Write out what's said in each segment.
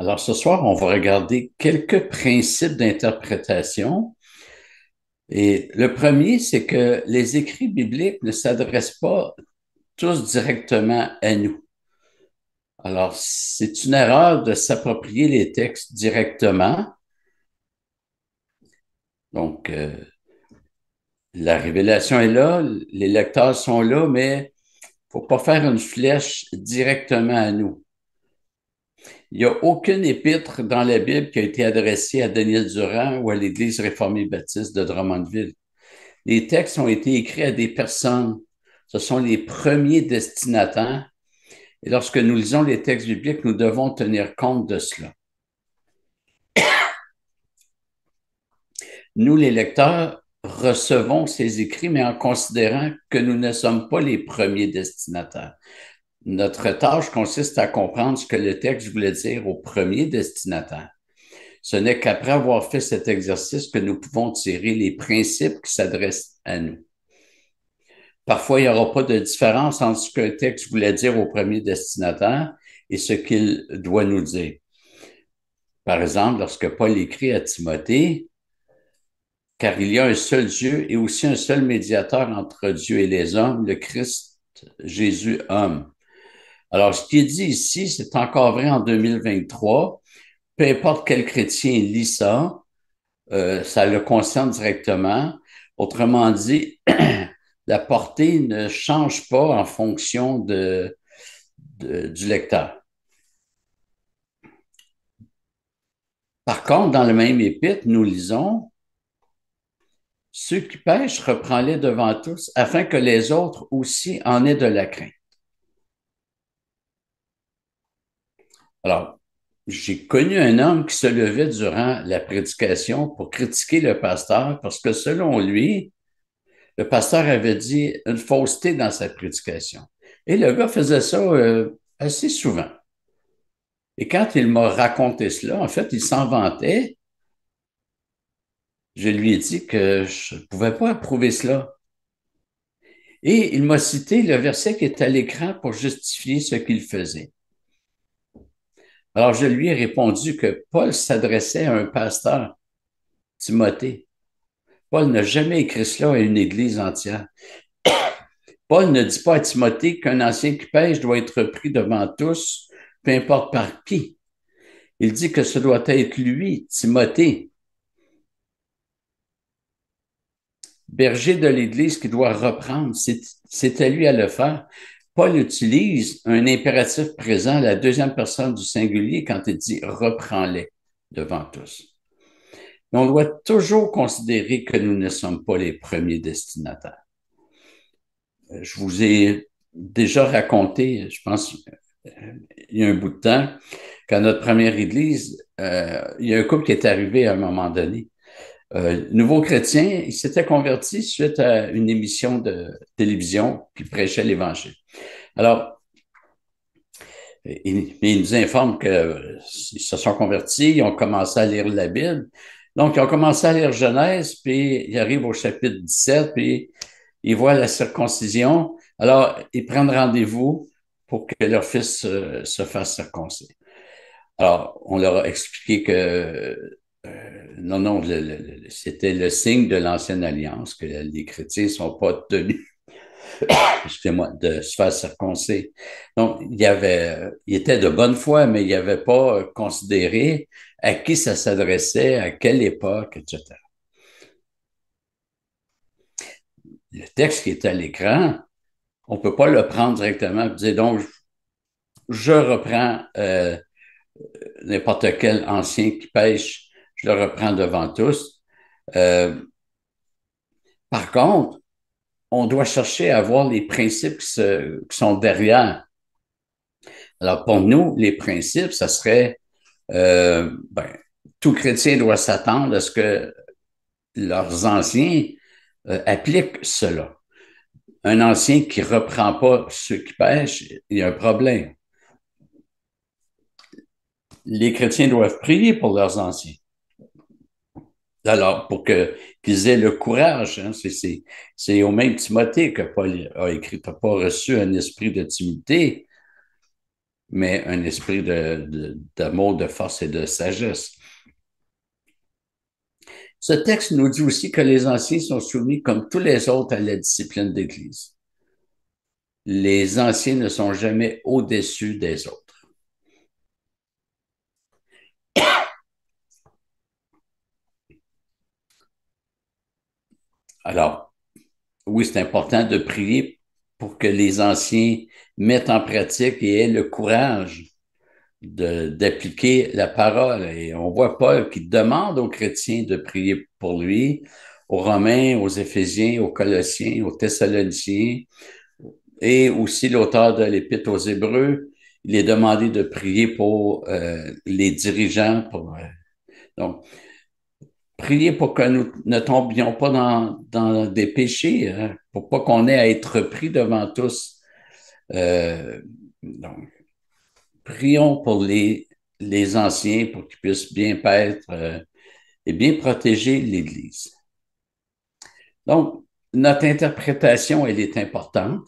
Alors ce soir, on va regarder quelques principes d'interprétation. Et le premier, c'est que les écrits bibliques ne s'adressent pas tous directement à nous. Alors, c'est une erreur de s'approprier les textes directement. Donc, la révélation est là, les lecteurs sont là, mais faut pas faire une flèche directement à nous. Il n'y a aucune épître dans la Bible qui a été adressée à Daniel Durand ou à l'Église réformée baptiste de Drummondville. Les textes ont été écrits à des personnes. Ce sont les premiers destinataires. Et lorsque nous lisons les textes bibliques, nous devons tenir compte de cela. Nous, les lecteurs, recevons ces écrits, mais en considérant que nous ne sommes pas les premiers destinataires. Notre tâche consiste à comprendre ce que le texte voulait dire au premier destinataire. Ce n'est qu'après avoir fait cet exercice que nous pouvons tirer les principes qui s'adressent à nous. Parfois, il n'y aura pas de différence entre ce qu'un texte voulait dire au premier destinataire et ce qu'il doit nous dire. Par exemple, lorsque Paul écrit à Timothée, car il y a un seul Dieu et aussi un seul médiateur entre Dieu et les hommes, le Christ Jésus homme. Alors, ce qui est dit ici, c'est encore vrai en 2023. Peu importe quel chrétien lit ça, ça le concerne directement. Autrement dit, la portée ne change pas en fonction du lecteur. Par contre, dans le même épître, nous lisons, ceux qui pêchent, reprends-les devant tous, afin que les autres aussi en aient de la crainte. Alors, j'ai connu un homme qui se levait durant la prédication pour critiquer le pasteur parce que selon lui, le pasteur avait dit une fausseté dans sa prédication. Et le gars faisait ça assez souvent. Et quand il m'a raconté cela, en fait, il s'en vantait. Je lui ai dit que je ne pouvais pas approuver cela. Et il m'a cité le verset qui est à l'écran pour justifier ce qu'il faisait. Alors, je lui ai répondu que Paul s'adressait à un pasteur, Timothée. Paul n'a jamais écrit cela à une église entière. Paul ne dit pas à Timothée qu'un ancien qui pêche doit être pris devant tous, peu importe par qui. Il dit que ce doit être lui, Timothée, berger de l'Église, qui doit reprendre. C'est à lui à le faire. Paul utilise un impératif présent, la deuxième personne du singulier, quand il dit reprends-les devant tous. Mais on doit toujours considérer que nous ne sommes pas les premiers destinataires. Je vous ai déjà raconté, je pense, il y a un bout de temps, qu'à notre première église, il y a un couple qui est arrivé à un moment donné. Nouveau chrétien, il s'était converti suite à une émission de télévision qui prêchait l'Évangile. Alors, il nous informe qu'ils se sont convertis, ils ont commencé à lire la Bible. Donc, ils ont commencé à lire Genèse, puis ils arrivent au chapitre 17, puis ils voient la circoncision. Alors, ils prennent rendez-vous pour que leur fils se fasse circoncire. Alors, on leur a expliqué que non, non, c'était le signe de l'ancienne alliance, que les chrétiens ne sont pas tenus, excusez-moi, de se faire circoncire. Donc, il était de bonne foi, mais il n'avait pas considéré à qui ça s'adressait, à quelle époque, etc. Le texte qui est à l'écran, on ne peut pas le prendre directement et dire, donc, je reprends n'importe quel ancien qui pêche, je le reprends devant tous. Euh, Par contre, on doit chercher à voir les principes qui sont derrière. Alors, pour nous, les principes, ça serait, ben, tout chrétien doit s'attendre à ce que leurs anciens appliquent cela. Un ancien qui ne reprend pas ceux qui pêchent, il y a un problème. Les chrétiens doivent prier pour leurs anciens. Alors, qu'ils aient le courage, hein, c'est au même Timothée que Paul a écrit, tu n'as pas reçu un esprit de timidité, mais un esprit d'amour, de force et de sagesse. Ce texte nous dit aussi que les anciens sont soumis comme tous les autres à la discipline d'Église. Les anciens ne sont jamais au-dessus des autres. Alors, oui, c'est important de prier pour que les anciens mettent en pratique et aient le courage d'appliquer la parole. Et on voit Paul qui demande aux chrétiens de prier pour lui, aux Romains, aux Éphésiens, aux Colossiens, aux Thessaloniciens, et aussi l'auteur de l'Épître aux Hébreux. Il est demandé de prier pour les dirigeants. Donc, prier pour que nous ne tombions pas dans des péchés, hein, pour pas qu'on ait à être pris devant tous. Donc, prions pour les anciens pour qu'ils puissent bien paître et bien protéger l'Église. Donc, notre interprétation, elle est importante.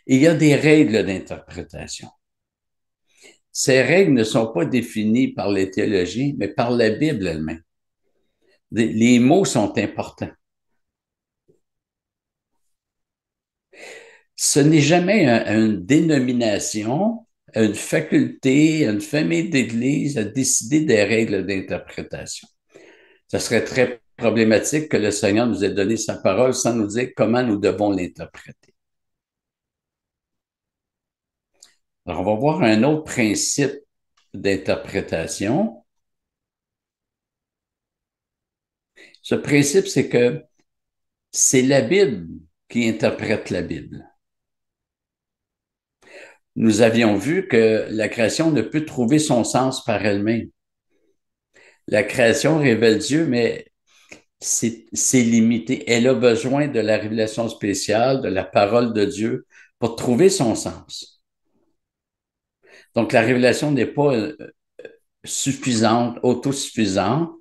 Et il y a des règles d'interprétation. Ces règles ne sont pas définies par les théologiens, mais par la Bible elle-même. Les mots sont importants. Ce n'est jamais une dénomination, une faculté, une famille d'Église à décider des règles d'interprétation. Ce serait très problématique que le Seigneur nous ait donné sa parole sans nous dire comment nous devons l'interpréter. Alors, on va voir un autre principe d'interprétation. Ce principe, c'est que c'est la Bible qui interprète la Bible. Nous avions vu que la création ne peut trouver son sens par elle-même. La création révèle Dieu, mais c'est limité. Elle a besoin de la révélation spéciale, de la parole de Dieu pour trouver son sens. Donc, la révélation n'est pas suffisante, autosuffisante,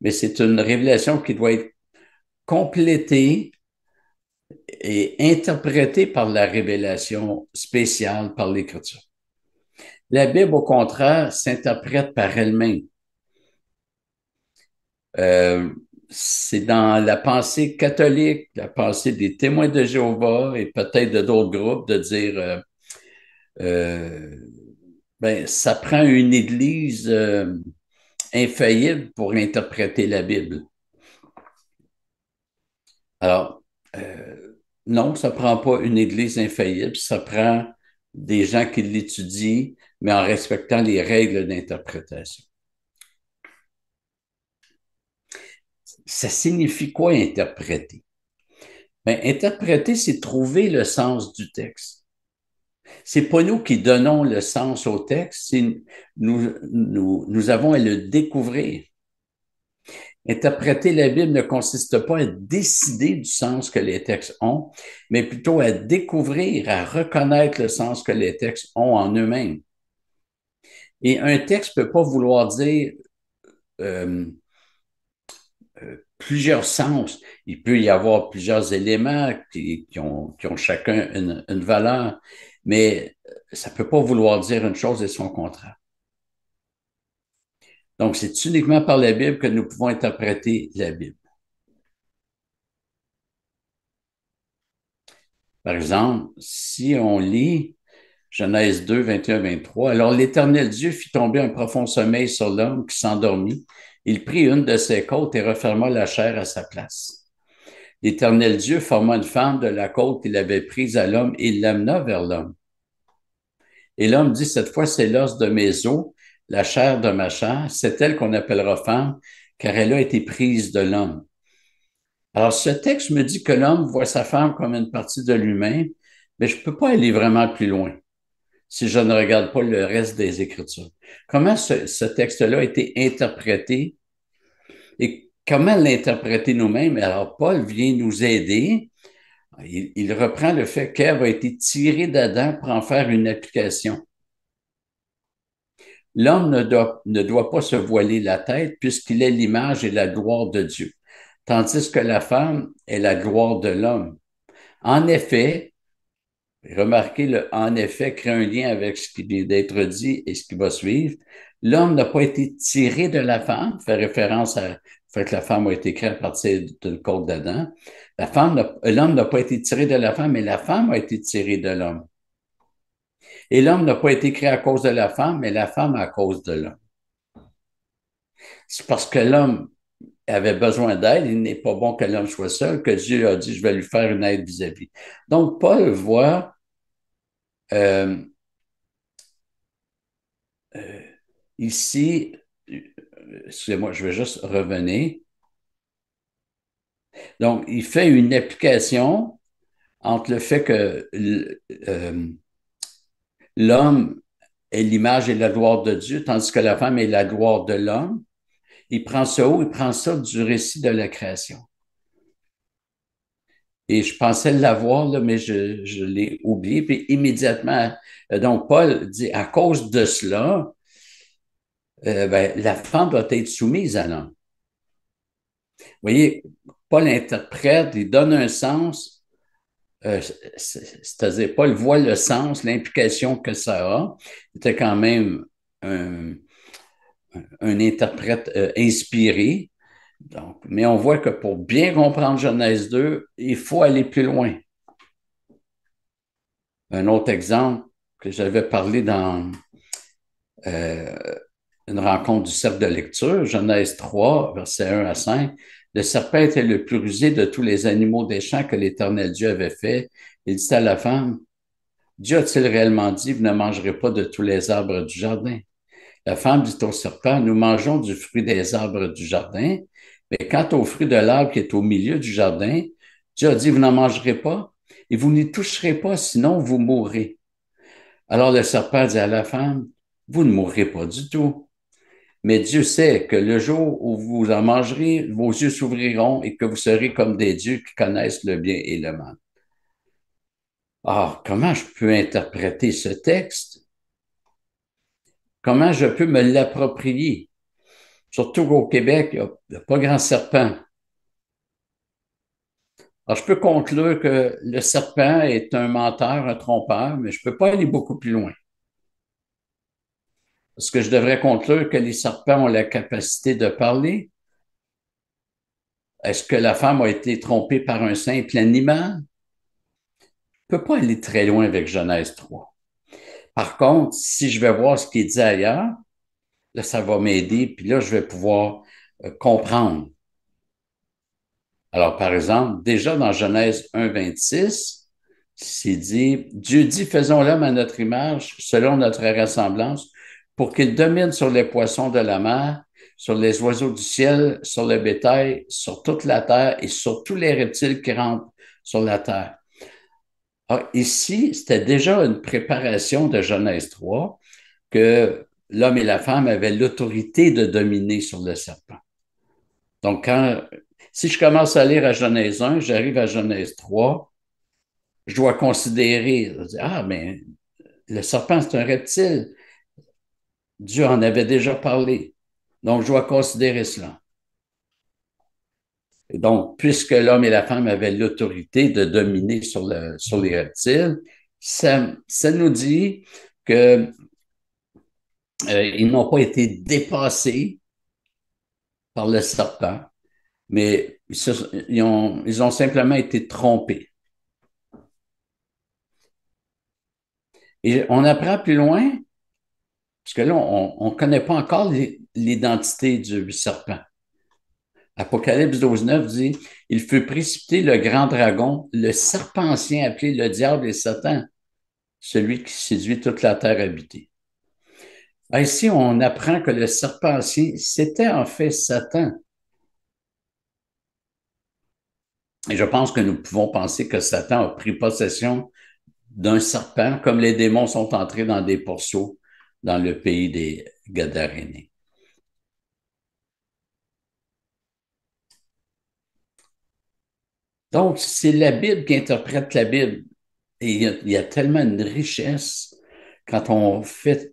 mais c'est une révélation qui doit être complétée et interprétée par la révélation spéciale, par l'Écriture. La Bible, au contraire, s'interprète par elle-même. Euh, c'est dans la pensée catholique, la pensée des témoins de Jéhovah et peut-être de d'autres groupes de dire euh, ben, ça prend une église infaillible pour interpréter la Bible. Alors, non, ça prend pas une église infaillible, ça prend des gens qui l'étudient, mais en respectant les règles d'interprétation. Ça signifie quoi interpréter? Ben, interpréter, c'est trouver le sens du texte. C'est pas nous qui donnons le sens au texte, c'est nous avons à le découvrir. Interpréter la Bible ne consiste pas à décider du sens que les textes ont, mais plutôt à découvrir, à reconnaître le sens que les textes ont en eux-mêmes. Et un texte ne peut pas vouloir dire euh, plusieurs sens. Il peut y avoir plusieurs éléments qui ont chacun une valeur, mais ça ne peut pas vouloir dire une chose et son contraire. Donc, c'est uniquement par la Bible que nous pouvons interpréter la Bible. Par exemple, si on lit Genèse 2, 21, 23, alors l'Éternel Dieu fit tomber un profond sommeil sur l'homme qui s'endormit. Il prit une de ses côtes et referma la chair à sa place. L'Éternel Dieu forma une femme de la côte qu'il avait prise à l'homme et l'amena vers l'homme. Et l'homme dit, cette fois, c'est l'os de mes os, la chair de ma chair, c'est elle qu'on appellera femme, car elle a été prise de l'homme. Alors, ce texte me dit que l'homme voit sa femme comme une partie de lui-même, mais je ne peux pas aller vraiment plus loin si je ne regarde pas le reste des Écritures. Comment ce texte-là a été interprété et comment l'interpréter nous-mêmes? Alors, Paul vient nous aider. Il reprend le fait qu'Ève a été tirée d'Adam pour en faire une application. L'homme ne doit pas se voiler la tête puisqu'il est l'image et la gloire de Dieu, tandis que la femme est la gloire de l'homme. En effet, Remarquez, en effet, crée un lien avec ce qui vient d'être dit et ce qui va suivre. L'homme n'a pas été tiré de la femme, fait référence à fait que la femme a été créée à partir d'une côte d'Adam. L'homme n'a pas été tiré de la femme, mais la femme a été tirée de l'homme. Et l'homme n'a pas été créé à cause de la femme, mais la femme à cause de l'homme. C'est parce que l'homme avait besoin d'aide, il n'est pas bon que l'homme soit seul, que Dieu a dit, je vais lui faire une aide vis-à-vis. Donc, Paul voit euh, euh, ici, excusez-moi, je vais juste revenir. Donc, il fait une application entre le fait que l'homme est l'image et la gloire de Dieu, tandis que la femme est la gloire de l'homme. Il prend ça où? Il prend ça du récit de la création. Et je pensais l'avoir, là, mais je l'ai oublié. Puis immédiatement, donc Paul dit, à cause de cela, ben, la femme doit être soumise à l'homme. Vous voyez, Paul interprète, il donne un sens, c'est-à-dire Paul voit le sens, l'implication que ça a. Il était quand même un, un interprète inspiré. Donc, mais on voit que pour bien comprendre Genèse 2, il faut aller plus loin. Un autre exemple que j'avais parlé dans euh, une rencontre du cercle de lecture, Genèse 3, versets 1 à 5. Le serpent était le plus rusé de tous les animaux des champs que l'Éternel Dieu avait fait. Il dit à la femme, Dieu a-t-il réellement dit, vous ne mangerez pas de tous les arbres du jardin? La femme dit au serpent, nous mangeons du fruit des arbres du jardin, mais quant au fruit de l'arbre qui est au milieu du jardin, Dieu a dit, vous n'en mangerez pas et vous n'y toucherez pas, sinon vous mourrez. Alors le serpent dit à la femme, vous ne mourrez pas du tout. Mais Dieu sait que le jour où vous en mangerez, vos yeux s'ouvriront et que vous serez comme des dieux qui connaissent le bien et le mal. Ah, comment je peux interpréter ce texte? Comment je peux me l'approprier? Surtout qu'au Québec, il n'y a pas grand serpent. Alors, je peux conclure que le serpent est un menteur, un trompeur, mais je ne peux pas aller beaucoup plus loin. Est-ce que je devrais conclure que les serpents ont la capacité de parler? Est-ce que la femme a été trompée par un simple animal? Je ne peux pas aller très loin avec Genèse 3. Par contre, si je vais voir ce qui est dit ailleurs, là, ça va m'aider, puis là, je vais pouvoir comprendre. Alors, par exemple, déjà dans Genèse 1, 26, c'est dit, Dieu dit, faisons l'homme à notre image, selon notre ressemblance, pour qu'il domine sur les poissons de la mer, sur les oiseaux du ciel, sur le bétail, sur toute la terre et sur tous les reptiles qui rampent sur la terre. Alors, ici, c'était déjà une préparation de Genèse 3 que l'homme et la femme avaient l'autorité de dominer sur le serpent. Donc, si je commence à lire à Genèse 1, j'arrive à Genèse 3, je dois considérer, ah, mais le serpent, c'est un reptile. Dieu en avait déjà parlé. Donc, je dois considérer cela. Et donc, puisque l'homme et la femme avaient l'autorité de dominer sur les reptiles, ça nous dit que ils n'ont pas été dépassés par le serpent, mais ils ont simplement été trompés. Et on apprend plus loin, parce que là, on ne connaît pas encore l'identité du serpent. Apocalypse 12:9 dit, il fut précipité le grand dragon, le serpent ancien appelé le diable et Satan, celui qui séduit toute la terre habitée. Ici, on apprend que le serpent ancien, c'était en fait Satan. Et je pense que nous pouvons penser que Satan a pris possession d'un serpent, comme les démons sont entrés dans des pourceaux dans le pays des Gadarénées. Donc, c'est la Bible qui interprète la Bible. Et il y a tellement de richesse quand on fait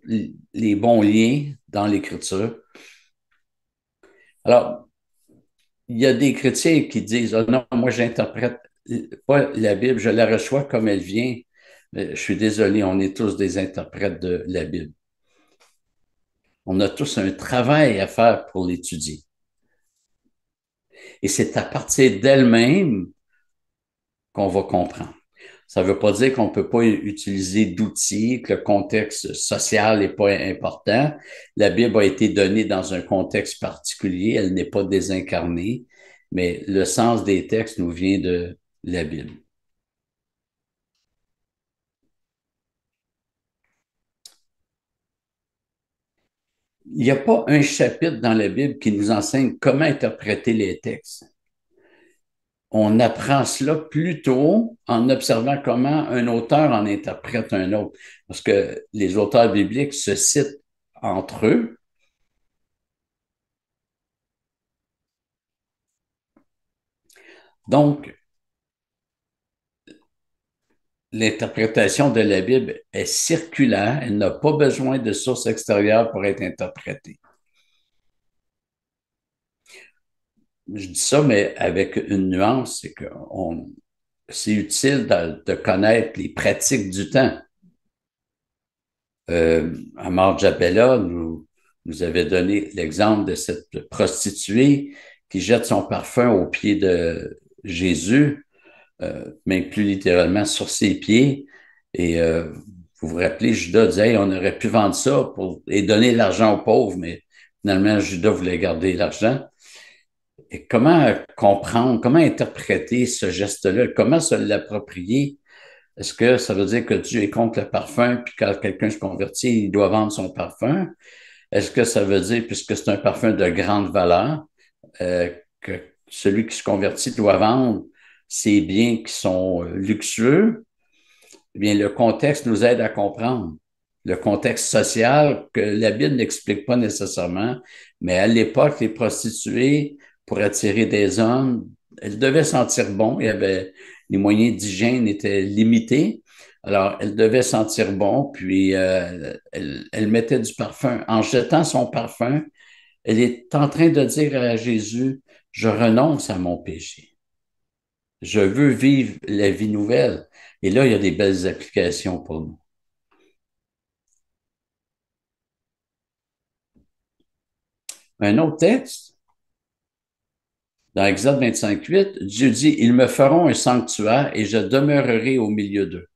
les bons liens dans l'Écriture. Alors, il y a des chrétiens qui disent, oh non, moi j'interprète pas la Bible, je la reçois comme elle vient. Je suis désolé, on est tous des interprètes de la Bible. On a tous un travail à faire pour l'étudier. Et c'est à partir d'elle-même qu'on va comprendre. Ça ne veut pas dire qu'on ne peut pas utiliser d'outils, que le contexte social n'est pas important. La Bible a été donnée dans un contexte particulier, elle n'est pas désincarnée, mais le sens des textes nous vient de la Bible. Il n'y a pas un chapitre dans la Bible qui nous enseigne comment interpréter les textes. On apprend cela plutôt en observant comment un auteur en interprète un autre. Parce que les auteurs bibliques se citent entre eux. Donc, l'interprétation de la Bible est circulaire. Elle n'a pas besoin de sources extérieures pour être interprétée. Je dis ça, mais avec une nuance, c'est que c'est utile de connaître les pratiques du temps. Amar Jabella nous avait donné l'exemple de cette prostituée qui jette son parfum aux pieds de Jésus, même plus littéralement sur ses pieds. Et vous vous rappelez, Judas disait, hey, on aurait pu vendre ça et donner l'argent aux pauvres, mais finalement, Judas voulait garder l'argent. Et comment comprendre, comment interpréter ce geste-là, comment se l'approprier? Est-ce que ça veut dire que Dieu est contre le parfum, puis quand quelqu'un se convertit, il doit vendre son parfum? Est-ce que ça veut dire, puisque c'est un parfum de grande valeur, que celui qui se convertit doit vendre ses biens qui sont luxueux? Eh bien, le contexte nous aide à comprendre. Le contexte social que la Bible n'explique pas nécessairement, mais à l'époque, les prostituées, pour attirer des hommes, elles devaient sentir bon. Il y avait, les moyens d'hygiène étaient limités. Alors, elles devaient sentir bon, puis elle mettait du parfum. En jetant son parfum, elle est en train de dire à Jésus, je renonce à mon péché. Je veux vivre la vie nouvelle. Et là, il y a des belles applications pour nous. Un autre texte, dans Exode 25:8, Dieu dit, ils me feront un sanctuaire et je demeurerai au milieu d'eux.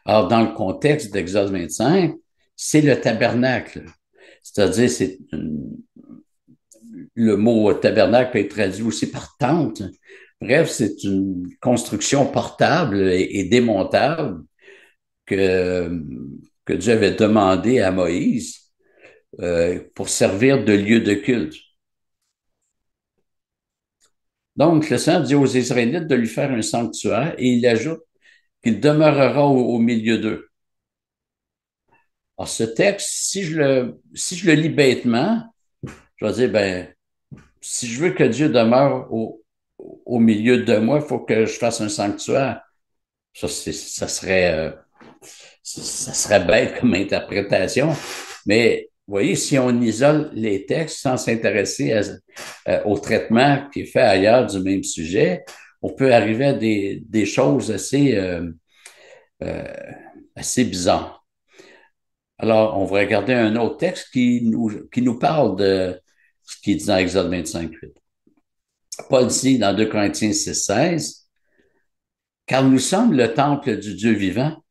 Alors, dans le contexte d'Exode 25, c'est le tabernacle. C'est-à-dire, le mot tabernacle peut être traduit aussi par tente. Bref, c'est une construction portable et démontable que, que Dieu avait demandé à Moïse pour servir de lieu de culte. Donc, le Seigneur dit aux Israélites de lui faire un sanctuaire et il ajoute qu'il demeurera au milieu d'eux. Alors, ce texte, si je le lis bêtement, je vais dire, ben, si je veux que Dieu demeure au milieu de moi, il faut que je fasse un sanctuaire. Ça serait bête comme interprétation. Mais vous voyez, si on isole les textes sans s'intéresser au traitement qui est fait ailleurs du même sujet, on peut arriver à des choses euh, assez bizarres. Alors, on va regarder un autre texte qui nous parle de ce qui est dit dans Exode 25:8. Paul dit dans 2 Corinthiens 6:16, car nous sommes le temple du Dieu vivant,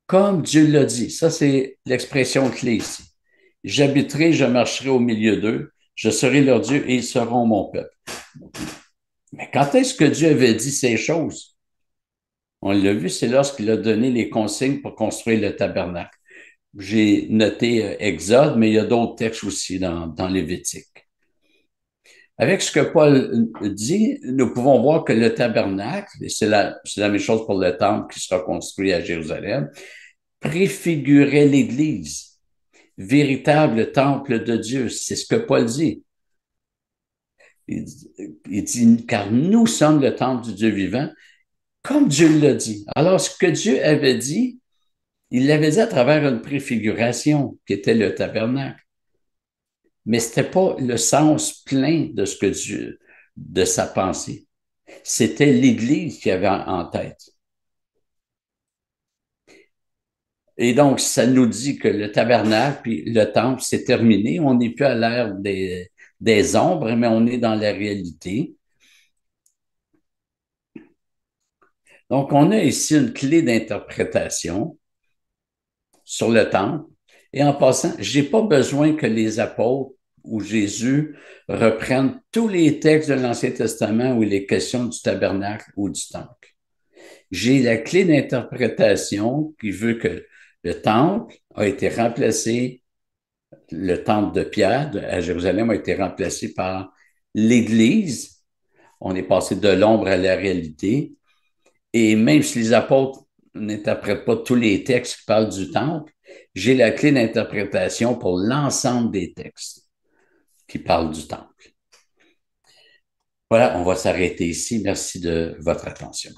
comme Dieu l'a dit. Ça, c'est l'expression clé ici. J'habiterai, je marcherai au milieu d'eux, je serai leur Dieu et ils seront mon peuple. Mais quand est-ce que Dieu avait dit ces choses? On l'a vu, c'est lorsqu'il a donné les consignes pour construire le tabernacle. J'ai noté Exode, mais il y a d'autres textes aussi dans Lévitique. Avec ce que Paul dit, nous pouvons voir que le tabernacle, et c'est la même chose pour le temple qui sera construit à Jérusalem, préfigurait l'Église, véritable temple de Dieu. C'est ce que Paul dit. Il dit, car nous sommes le temple du Dieu vivant, comme Dieu l'a dit. Alors, ce que Dieu avait dit, il l'avait dit à travers une préfiguration qui était le tabernacle. Mais ce n'était pas le sens plein de ce que Dieu, de sa pensée. C'était l'Église qui avait en tête. Et donc, ça nous dit que le tabernacle puis le temple, c'est terminé. On n'est plus à l'ère des ombres, mais on est dans la réalité. Donc, on a ici une clé d'interprétation sur le temple. Et en passant, j'ai pas besoin que les apôtres ou Jésus reprennent tous les textes de l'Ancien Testament où il est question du tabernacle ou du temple. J'ai la clé d'interprétation qui veut que le temple a été remplacé, le temple de Pierre à Jérusalem a été remplacé par l'Église. On est passé de l'ombre à la réalité. Et même si les apôtres n'interprètent pas tous les textes qui parlent du temple, j'ai la clé d'interprétation pour l'ensemble des textes qui parlent du temple. Voilà, on va s'arrêter ici. Merci de votre attention.